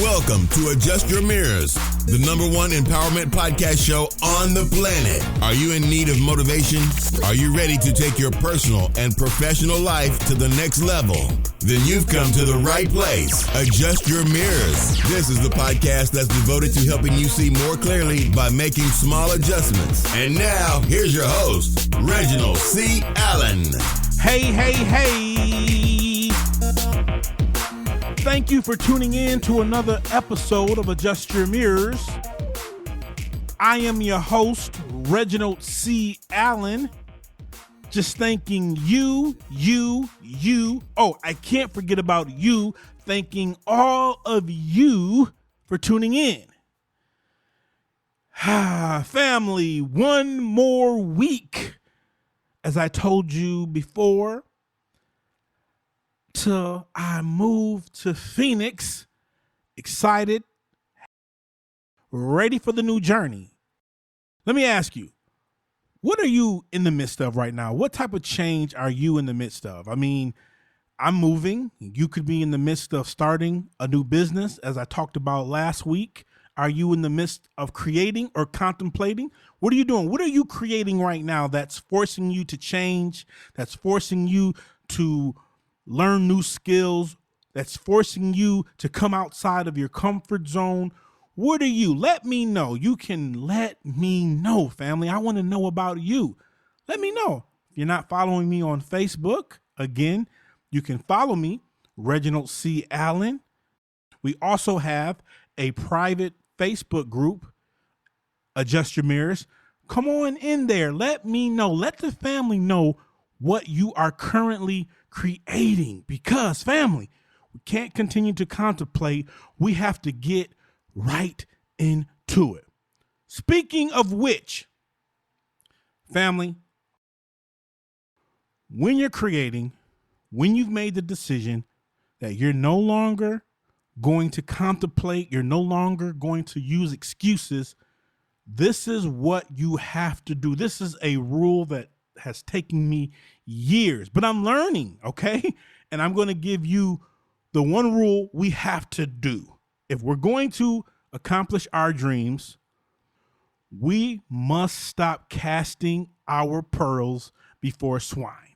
Welcome to Adjust Your Mirrors, the #1 empowerment podcast show on the planet. Are you in need of motivation? Are you ready to take your personal and professional life to the next level? Then you've come to the right place. Adjust Your Mirrors. This is the podcast that's devoted to helping you see more clearly by making small adjustments. And now, here's your host, Reginald C. Allen. Hey. Thank you for tuning in to another episode of Adjust Your Mirrors. I am your host, Reginald C. Allen. Just thanking you. Oh, I can't forget about you. Thanking all of you for tuning in. Family, one more week. As I told you before, till I moved to Phoenix, excited, ready for the new journey. Let me ask you, what are you in the midst of right now? What type of change are you in the midst of? I mean, I'm moving. You could be in the midst of starting a new business, as I talked about last week. Are you in the midst of creating or contemplating? What are you doing? What are you creating right now that's forcing you to change, that's forcing you to learn new skills, that's forcing you to come outside of your comfort zone? What are you? Let me know. You can let me know, family. I want to know about you. Let me know. If you're not following me on Facebook, again, you can follow me, Reginald C. Allen. We also have a private Facebook group, Adjust Your Mirrors. Come on in there. Let me know. Let the family know what you are currently creating, because family, we can't continue to contemplate. We have to get right into it. Speaking of which, family, when you're creating, when you've made the decision that you're no longer going to contemplate, you're no longer going to use excuses, this is what you have to do. This is a rule that has taken me years, but I'm learning, okay? And I'm going to give you the one rule we have to do. If we're going to accomplish our dreams, we must stop casting our pearls before swine.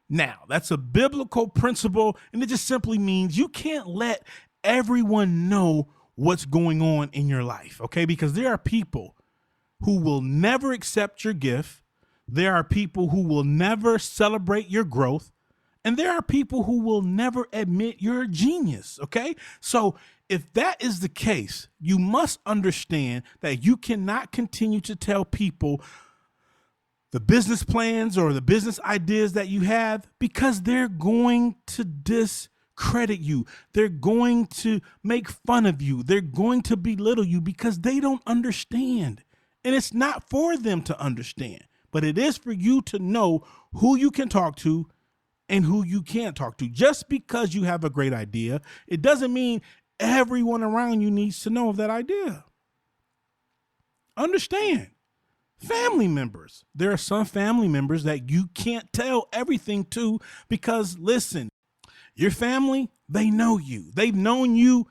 Now, that's a biblical principle, and it just simply means you can't let everyone know what's going on in your life, okay? Because there are people who will never accept your gift. There are people who will never celebrate your growth, and there are people who will never admit you're a genius, okay? So if that is the case, you must understand that you cannot continue to tell people the business plans or the business ideas that you have, because they're going to discredit you. They're going to make fun of you. They're going to belittle you because they don't understand. And it's not for them to understand. But it is for you to know who you can talk to and who you can't talk to. Just because you have a great idea, it doesn't mean everyone around you needs to know of that idea. Understand, family members. There are some family members that you can't tell everything to because, listen, your family, they know you. They've known you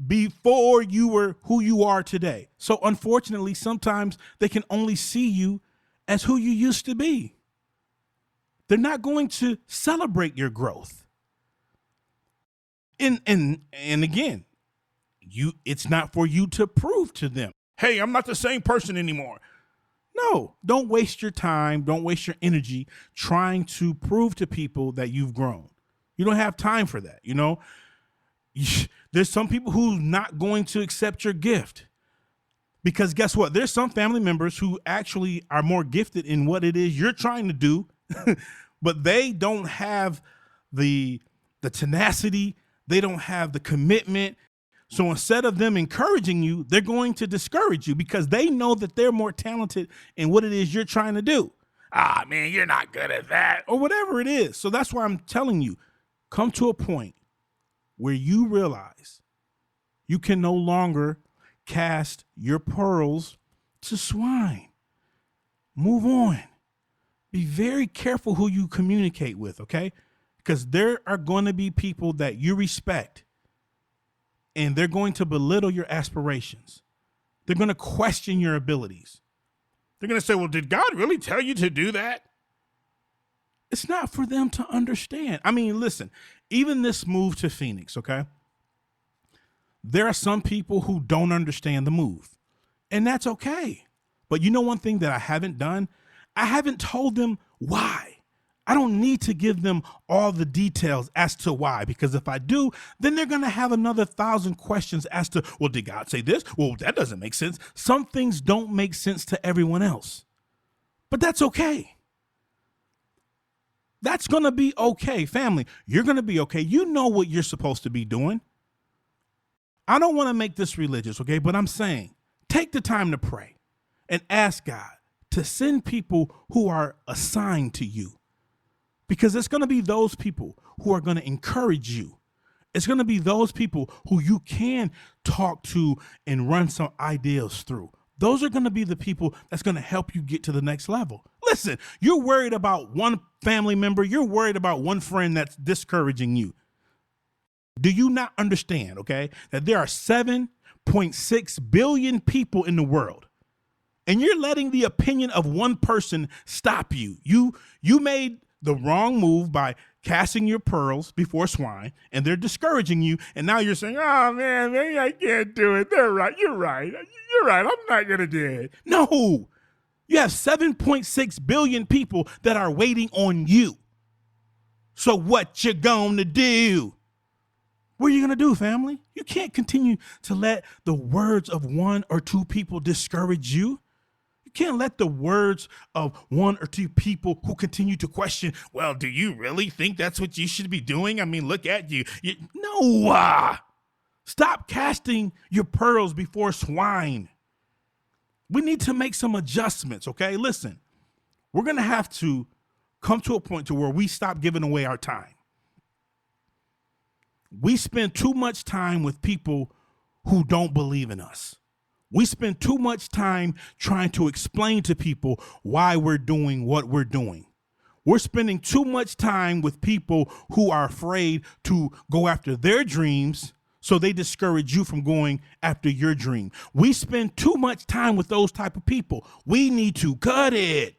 before you were who you are today. So unfortunately, sometimes they can only see you as who you used to be. They're not going to celebrate your growth. And again, it's not for you to prove to them, hey, I'm not the same person anymore. No, don't waste your time. Don't waste your energy trying to prove to people that you've grown. You don't have time for that, you know? There's some people who's not going to accept your gift, because guess what? There's some family members who actually are more gifted in what it is you're trying to do, but they don't have the tenacity. They don't have the commitment. So instead of them encouraging you, they're going to discourage you because they know that they're more talented in what it is you're trying to do. Ah, man, you're not good at that, or whatever it is. So that's why I'm telling you, come to a point where you realize you can no longer cast your pearls to swine. Move on. Be very careful who you communicate with, okay? Because there are going to be people that you respect and they're going to belittle your aspirations. They're going to question your abilities. They're going to say, well, did God really tell you to do that? It's not for them to understand. I mean, listen, even this move to Phoenix, okay? There are some people who don't understand the move, and that's okay. But you know one thing that I haven't done? I haven't told them why. I don't need to give them all the details as to why, because if I do, then they're going to have another 1,000 questions as to, well, did God say this? Well, that doesn't make sense. Some things don't make sense to everyone else, but that's okay. That's going to be okay. Family, you're going to be okay. You know what you're supposed to be doing. I don't want to make this religious, okay? But I'm saying take the time to pray and ask God to send people who are assigned to you, because it's going to be those people who are going to encourage you. It's going to be those people who you can talk to and run some ideas through. Those are going to be the people that's going to help you get to the next level. Listen, you're worried about one family member. You're worried about one friend that's discouraging you. Do you not understand, okay, that there are 7.6 billion people in the world, and you're letting the opinion of one person stop you? You made the wrong move by casting your pearls before swine, and they're discouraging you, and now you're saying, oh, man, maybe I can't do it. They're right. You're right. You're right. I'm not going to do it. No. You have 7.6 billion people that are waiting on you. So what you gonna do? What are you going to do, family? You can't continue to let the words of one or two people discourage you. You can't let the words of one or two people who continue to question, well, do you really think that's what you should be doing? I mean, look at you. No. Stop casting your pearls before swine. We need to make some adjustments, okay? Listen, we're going to have to come to a point to where we stop giving away our time. We spend too much time with people who don't believe in us. We spend too much time trying to explain to people why we're doing what we're doing. We're spending too much time with people who are afraid to go after their dreams, so they discourage you from going after your dream. We spend too much time with those type of people. We need to cut it.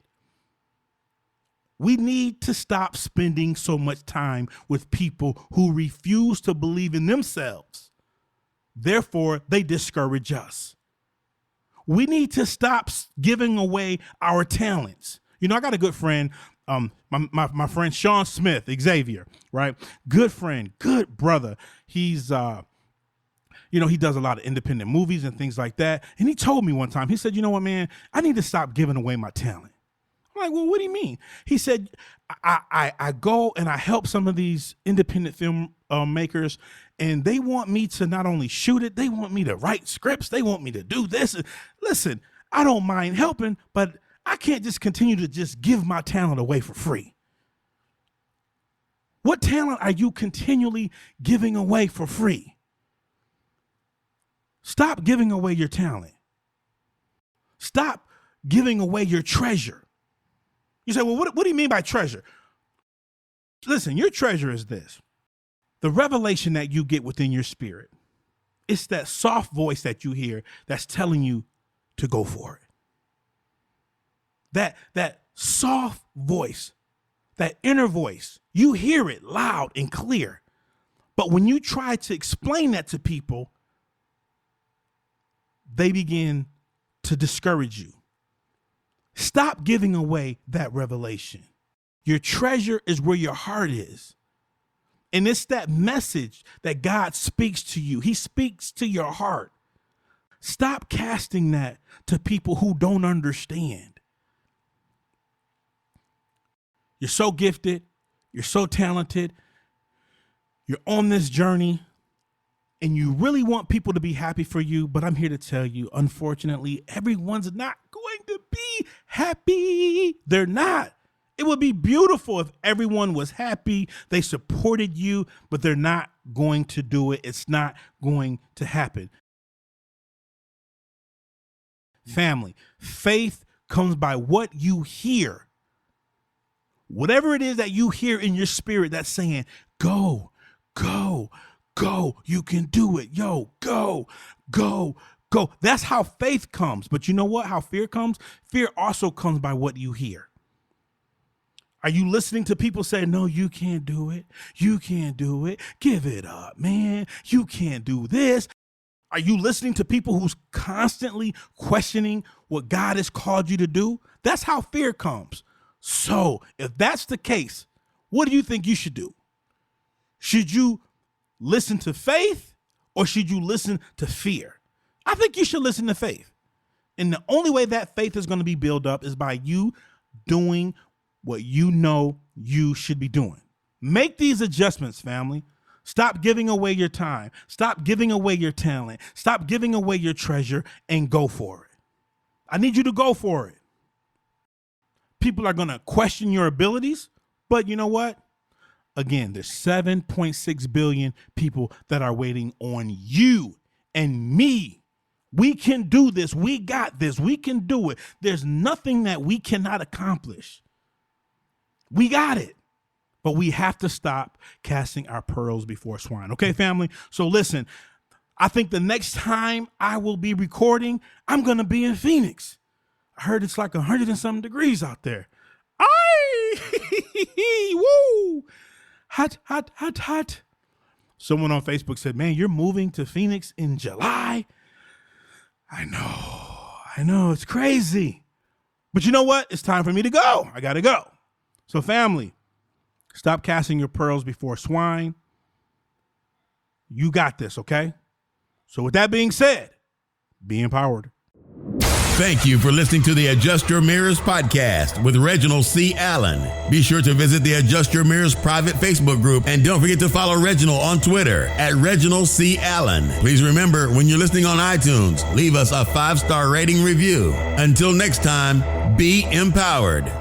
We need to stop spending so much time with people who refuse to believe in themselves. Therefore, they discourage us. We need to stop giving away our talents. You know, I got a good friend, my friend Sean Smith, Xavier, right? Good friend, good brother. He's, he does a lot of independent movies and things like that. And he told me one time, he said, you know what, man, I need to stop giving away my talent. I'm like, well, what do you mean? He said, I go and I help some of these independent film makers, and they want me to not only shoot it, they want me to write scripts. They want me to do this. Listen, I don't mind helping, but I can't just continue to just give my talent away for free. What talent are you continually giving away for free? Stop giving away your talent. Stop giving away your treasure. You say, well, what do you mean by treasure? Listen, your treasure is this. The revelation that you get within your spirit. It's that soft voice that you hear that's telling you to go for it. That soft voice, that inner voice, you hear it loud and clear. But when you try to explain that to people, they begin to discourage you. Stop giving away that revelation. Your treasure is where your heart is. And it's that message that God speaks to you. He speaks to your heart. Stop casting that to people who don't understand. You're so gifted. You're so talented. You're on this journey. And you really want people to be happy for you. But I'm here to tell you, unfortunately, everyone's not going to be happy. They're not. It would be beautiful if everyone was happy. They supported you, but they're not going to do it. It's not going to happen. Family, faith comes by what you hear. Whatever it is that you hear in your spirit that's saying, go, go, Go. You can do it. Yo, go. That's how faith comes. But you know what? How fear comes? Fear also comes by what you hear. Are you listening to people say, no, you can't do it. You can't do it. Give it up, man. You can't do this. Are you listening to people who's constantly questioning what God has called you to do? That's how fear comes. So if that's the case, what do you think you should do? Should you listen to faith or should you listen to fear? I think you should listen to faith. And the only way that faith is going to be built up is by you doing what you know you should be doing. Make these adjustments, family. Stop giving away your time. Stop giving away your talent. Stop giving away your treasure and go for it. I need you to go for it. People are going to question your abilities, but you know what? Again, there's 7.6 billion people that are waiting on you and me. We can do this. We got this. We can do it. There's nothing that we cannot accomplish. We got it. But we have to stop casting our pearls before swine. Okay, family? So listen, I think the next time I will be recording, I'm going to be in Phoenix. I heard it's like 100 and something degrees out there. Woo! Hot. Someone on Facebook said, man, you're moving to Phoenix in July. I know. It's crazy. But you know what? It's time for me to go. I got to go. So family, stop casting your pearls before swine. You got this, okay? So with that being said, be empowered. Thank you for listening to the Adjust Your Mirrors podcast with Reginald C. Allen. Be sure to visit the Adjust Your Mirrors private Facebook group and don't forget to follow Reginald on Twitter at Reginald C. Allen. Please remember, when you're listening on iTunes, leave us a 5-star rating review. Until next time, be empowered.